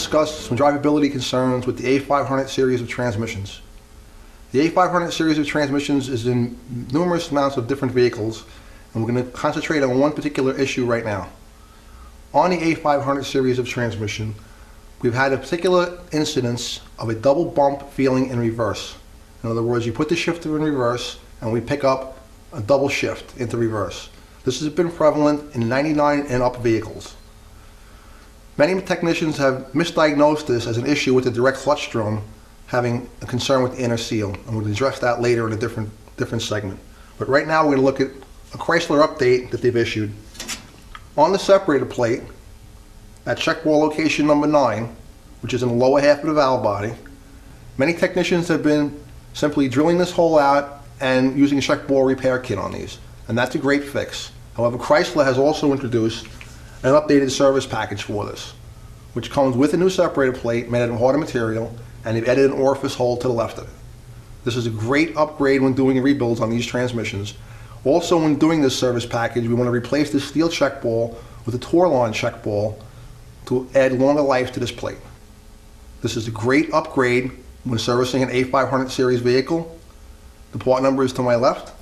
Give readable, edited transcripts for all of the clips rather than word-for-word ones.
discuss some drivability concerns with the A500 series of transmissions. The A500 series of transmissions is in numerous amounts of different vehicles, and we're going to concentrate on one particular issue right now. On the A500 series of transmission, we've had a particular incidence of a double bump feeling in reverse. In other words, you put the shifter in reverse and we pick up a double shift into reverse. This has been prevalent in 99 and up vehicles. Many technicians have misdiagnosed this as an issue with the direct clutch drum having a concern with the inner seal, and we'll address that later in a different segment. But right now we're going to look at a Chrysler update that they've issued. On the separator plate, at check ball location number 9, which is in the lower half of the valve body, many technicians have been simply drilling this hole out and using a check ball repair kit on these, and that's a great fix. However, Chrysler has also introduced an updated service package for this, which comes with a new separator plate made out of harder material, and they've added an orifice hole to the left of it. This is a great upgrade when doing rebuilds on these transmissions. Also, when doing this service package, we want to replace the steel check ball with a Torlon check ball to add longer life to this plate. This is a great upgrade when servicing an A500 series vehicle. The part number is to my left.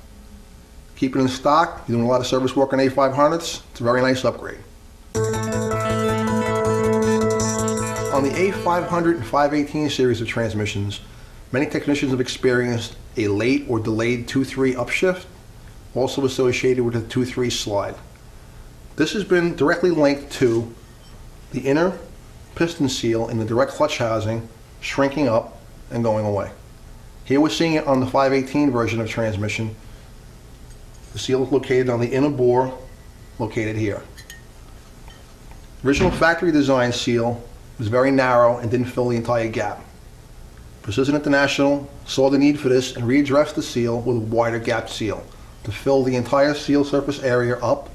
Keep it in stock. You're doing a lot of service work on A500s. It's a very nice upgrade. On the A500 and 518 series of transmissions, many technicians have experienced a late or delayed 2-3 upshift, also associated with a 2-3 slide. This has been directly linked to the inner piston seal in the direct clutch housing shrinking up and going away. Here we're seeing it on the 518 version of transmission. The seal is located on the inner bore, located here. Original factory design seal was very narrow and didn't fill the entire gap. Precision International saw the need for this and readdressed the seal with a wider gap seal to fill the entire seal surface area up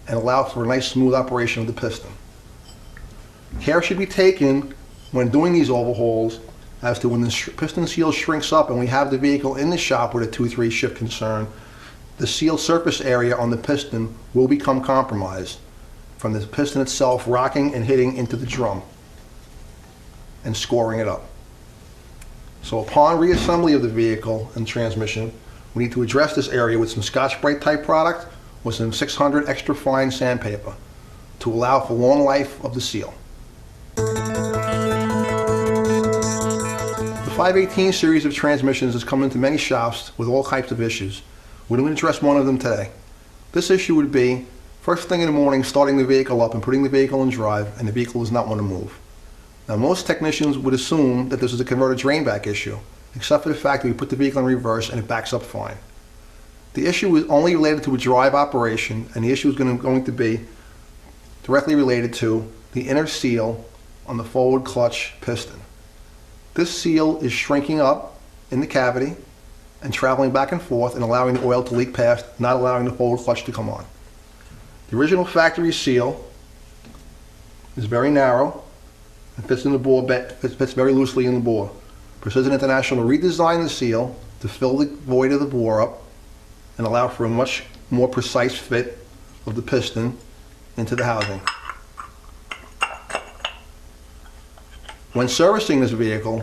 and allow for a nice smooth operation of the piston. Care should be taken when doing these overhauls as to when the piston seal shrinks up and we have the vehicle in the shop with a 2-3 shift concern, the seal surface area on the piston will become compromised from the piston itself rocking and hitting into the drum and scoring it up. So upon reassembly of the vehicle and transmission, we need to address this area with some Scotch-Brite type product with some 600 extra fine sandpaper to allow for long life of the seal. The 518 series of transmissions has come into many shops with all types of issues. We're going to address one of them today. This issue would be first thing in the morning starting the vehicle up and putting the vehicle in drive and the vehicle does not want to move. Now most technicians would assume that this is a converter drain back issue, except for the fact that we put the vehicle in reverse and it backs up fine. The issue is only related to a drive operation, and the issue is going to be directly related to the inner seal on the forward clutch piston. This seal is shrinking up in the cavity and traveling back and forth and allowing the oil to leak past, not allowing the forward clutch to come on. The original factory seal is very narrow and fits in the bore, fits very loosely in the bore. Precision International redesigned the seal to fill the void of the bore up and allow for a much more precise fit of the piston into the housing. When servicing this vehicle,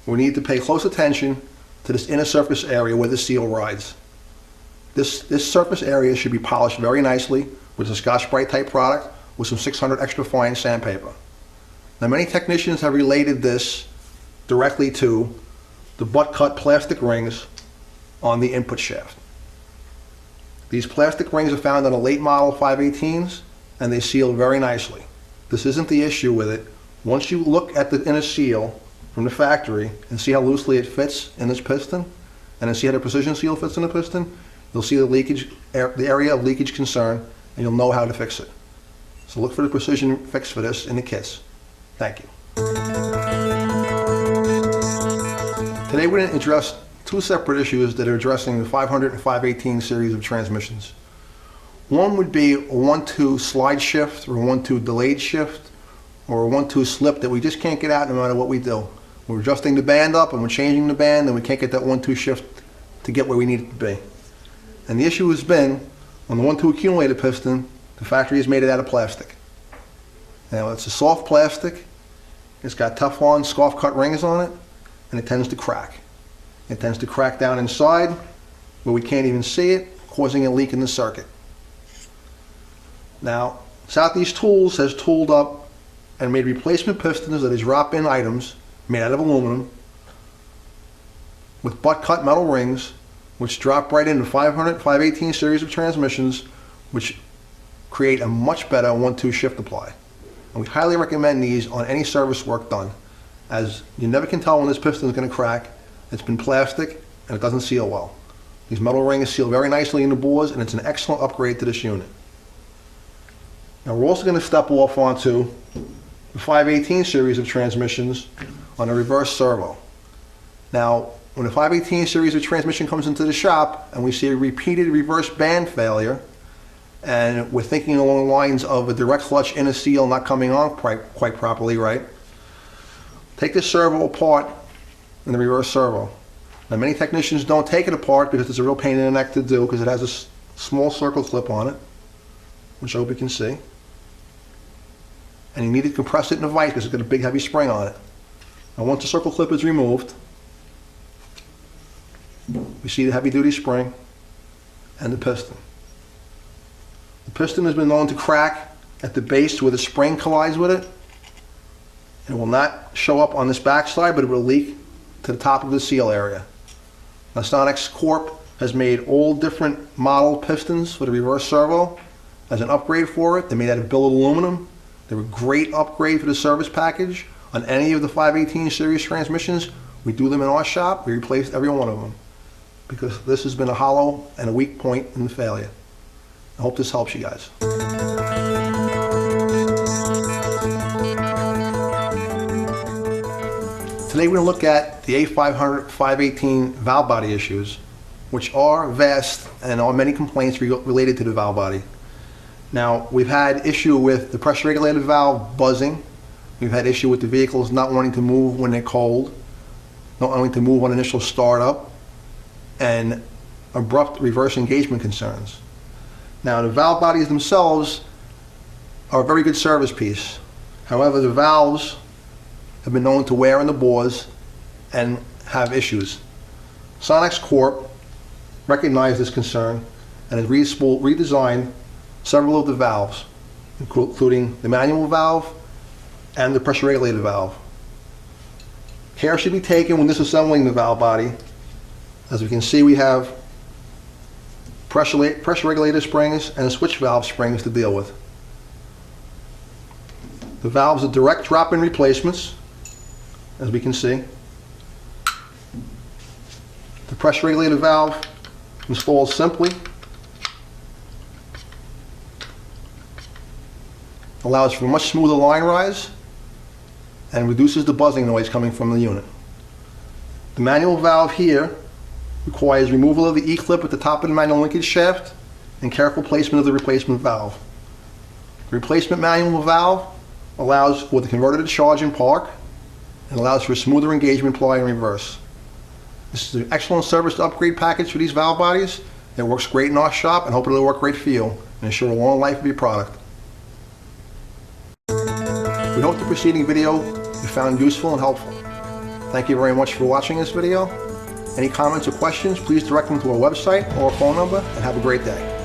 we need to pay close attention to this inner surface area where the seal rides. This surface area should be polished very nicely with a Scotch-Brite type product with some 600 extra fine sandpaper. Now many technicians have related this directly to the butt-cut plastic rings on the input shaft. These plastic rings are found on a late model 518s and they seal very nicely. This isn't the issue with it. Once you look at the inner seal from the factory and see how loosely it fits in this piston and then see how the precision seal fits in the piston, you'll see the leakage, the area of leakage concern, and you'll know how to fix it. So look for the precision fix for this in the kits. Thank you. Today we're going to address two separate issues that are addressing the 500 and 518 series of transmissions. One would be a 1-2 slide shift or a 1-2 delayed shift or a 1-2 slip that we just can't get out no matter what we do. We're adjusting the band up and we're changing the band and we can't get that 1-2 shift to get where we need it to be. And the issue has been on the 1-2 accumulator piston, the factory has made it out of plastic. Now it's a soft plastic, it's got Teflon scarf cut rings on it, and it tends to crack. It tends to crack down inside where we can't even see it, causing a leak in the circuit. Now, Southeast Tools has tooled up and made replacement pistons that is drop-in items made out of aluminum with butt-cut metal rings, which drop right into 500, 518 series of transmissions, which create a much better 1-2 shift apply. And we highly recommend these on any service work done, as you never can tell when this piston is going to crack. It's been plastic and it doesn't seal well. These metal rings seal very nicely in the bores, and it's an excellent upgrade to this unit. Now we're also going to step off onto the 518 series of transmissions on a reverse servo. Now, when a 518 series of transmission comes into the shop and we see a repeated reverse band failure, and we're thinking along the lines of a direct clutch inner seal not coming on quite properly, right? Take this servo apart in the reverse servo. Now many technicians don't take it apart because it's a real pain in the neck to do, because it has a small circle clip on it, which I hope you can see. And you need to compress it in a vise because it's got a big heavy spring on it. Now once the circle clip is removed, we see the heavy duty spring and the piston. The piston has been known to crack at the base where the spring collides with it. It will not show up on this backside, but it will leak to the top of the seal area. Now Sonex Corp has made all different model pistons for the reverse servo as an upgrade for it. They're made out of billet aluminum. They're a great upgrade for the service package on any of the 518 series transmissions. We do them in our shop. We replace every one of them because this has been a hollow and a weak point in the failure. I hope this helps you guys. Today we're going to look at the A500 518 valve body issues, which are vast and are many complaints related to the valve body. Now, we've had issue with the pressure regulated valve buzzing. We've had issue with the vehicles not wanting to move when they're cold, not wanting to move on initial startup, and abrupt reverse engagement concerns. Now, the valve bodies themselves are a very good service piece. However, the valves have been known to wear in the bores and have issues. Sonex Corp recognized this concern and has redesigned several of the valves, including the manual valve and the pressure regulated valve. Care should be taken when disassembling the valve body. As we can see, we have pressure regulator springs and switch valve springs to deal with. The valves are direct drop-in replacements, as we can see. The pressure regulator valve installs simply, allows for a much smoother line rise and reduces the buzzing noise coming from the unit. The manual valve here requires removal of the E-clip at the top of the manual linkage shaft and careful placement of the replacement valve. The replacement manual valve allows for the converter to charge and park and allows for a smoother engagement apply in reverse. This is an excellent service to upgrade package for these valve bodies. It works great in our shop and hope it'll work great for you and ensure a long life of your product. We hope the preceding video you found useful and helpful. Thank you very much for watching this video. Any comments or questions, please direct them to our website or our phone number, and have a great day.